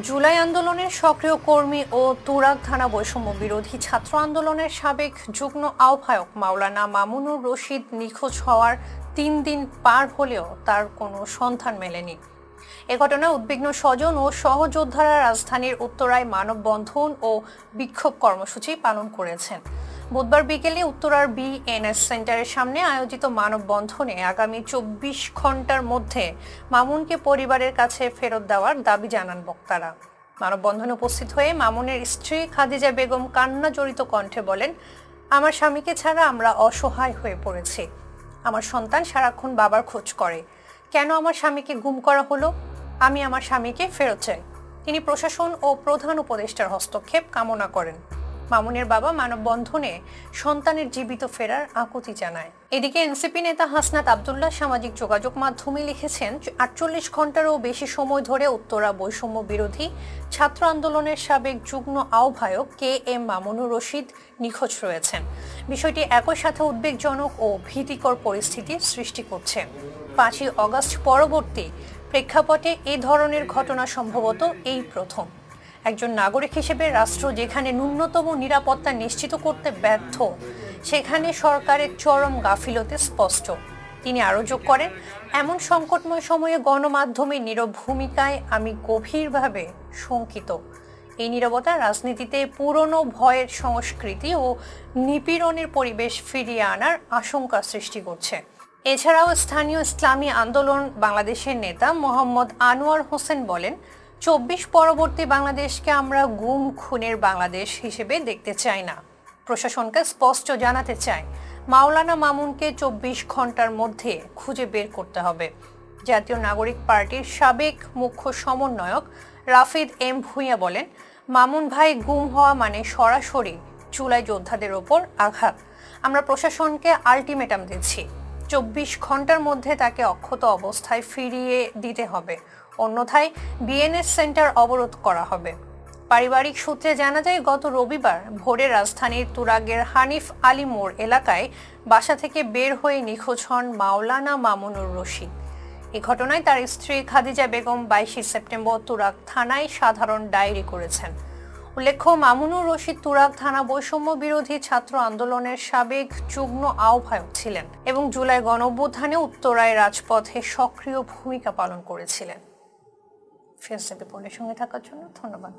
জুলাই আন্দোলনের সক্রিয় কর্মী ও তুরাগ থানা বৈষম্য বিরোধী ছাত্র আন্দোলনের সাবেক যুগ্ম আহ্বায়ক মাওলানা মামুনুর রশিদ নিখোঁজ হওয়ার ৩ দিন পার হলেও তার কোনো সন্ধান মেলেনি। এ ঘটনায় উদ্বিগ্ন স্বজন ও সহযোদ্ধারা রাজধানীর উত্তরায় মানববন্ধন ও বিক্ষোভ কর্মসূচি পালন করেছেন। বুধবার বিকেলে উত্তরার বিএনএস সেন্টারের সামনে আয়োজিত মানববন্ধনে আগামী ২৪ ঘন্টার মধ্যে মামুনকে পরিবারের কাছে ফেরত দেওয়ার দাবি জানান বক্তারা। মানববন্ধনে উপস্থিত হয়ে মামুনের স্ত্রী খাদিজা বেগম কান্না জড়িত কণ্ঠে বলেন, আমার স্বামীকে ছাড়া আমরা অসহায় হয়ে পড়েছি। আমার সন্তান সারাক্ষণ বাবার খোঁজ করে। কেন আমার স্বামীকে গুম করা হলো? আমি আমার স্বামীকে ফেরত চাই। তিনি প্রশাসন ও প্রধান উপদেষ্টার হস্তক্ষেপ কামনা করেন। মামুনের বাবা মানববন্ধনে সন্তানের জীবিত ফেরার আকুতি জানায়। এদিকে এনসিপি নেতা হাসনাত আব্দুল্লাহ সামাজিক যোগাযোগ মাধ্যমে লিখেছেন, ৪৮ ঘন্টারও বেশি সময় ধরে উত্তরা বৈষম্য বিরোধী ছাত্র আন্দোলনের সাবেক যুগ্ম আহ্বায়ক KM মামুনুর রশিদ নিখোঁজ রয়েছেন। বিষয়টি একই সাথে উদ্বেগজনক ও ভীতিকর পরিস্থিতি সৃষ্টি করছে। ৫ই অগস্ট পরবর্তী প্রেক্ষাপটে এ ধরনের ঘটনা সম্ভবত এই প্রথম। একজন নাগরিক হিসেবে রাষ্ট্র যেখানে ন্যূনতম নিরাপত্তা নিশ্চিত করতে ব্যর্থ, সেখানে সরকারের চরম গাফিলতি স্পষ্ট। তিনি আরও যোগ করেন, এমন সংকটময় সময়ে গণমাধ্যমের নীরব ভূমিকায় আমি গভীরভাবে শঙ্কিত। এই নীরবতা রাজনীতিতে পুরনো ভয়ের সংস্কৃতি ও নিপীড়নের পরিবেশ ফিরিয়ে আনার আশঙ্কা সৃষ্টি করছে। এছাড়াও স্থানীয় ইসলামী আন্দোলন বাংলাদেশের নেতা মোহাম্মদ আনোয়ার হোসেন বলেন, ২৪ পরবর্তী বাংলাদেশকে আমরা গুম খুনের বাংলাদেশ হিসেবে দেখতে চাই না। প্রশাসনকে স্পষ্ট জানাতে চাই, মাওলানা মামুনকে ২৪ ঘন্টার মধ্যে খুঁজে বের করতে হবে। জাতীয় নাগরিক পার্টির সাবেক মুখ্য সমন্বয়ক রাফিদ এম ভূঁইয়া বলেন, মামুন ভাই গুম হওয়া মানে সরাসরি জুলাই যোদ্ধাদের ওপর আঘাত। আমরা প্রশাসনকে আলটিমেটাম দিচ্ছি, ২৪ ঘন্টার মধ্যে তাকে অক্ষত অবস্থায় ফিরিয়ে দিতে হবে, অন্যথায় বিএনএস সেন্টার অবরোধ করা হবে। পারিবারিক সূত্রে জানা যায়, গত রবিবার ভোরে রাজধানীর তুরাগের হানিফ আলী মোড় এলাকায় বাসা থেকে বের হয়ে নিখোঁজ হন মাওলানা মামুনুর রশিদ। এ ঘটনায় তার স্ত্রী খাদিজা বেগম ২২ সেপ্টেম্বর তুরাগ থানায় সাধারণ ডায়েরি করেছেন। উল্লেখ্য, মামুনুর রশিদ তুরাগ থানা বৈষম্য বিরোধী ছাত্র আন্দোলনের সাবেক যুগ্ম আহ্বায়ক ছিলেন এবং জুলাই গণঅভ্যুত্থানে উত্তরায় রাজপথে সক্রিয় ভূমিকা পালন করেছিলেন। ফেসবুকে সঙ্গে থাকার জন্য ধন্যবাদ।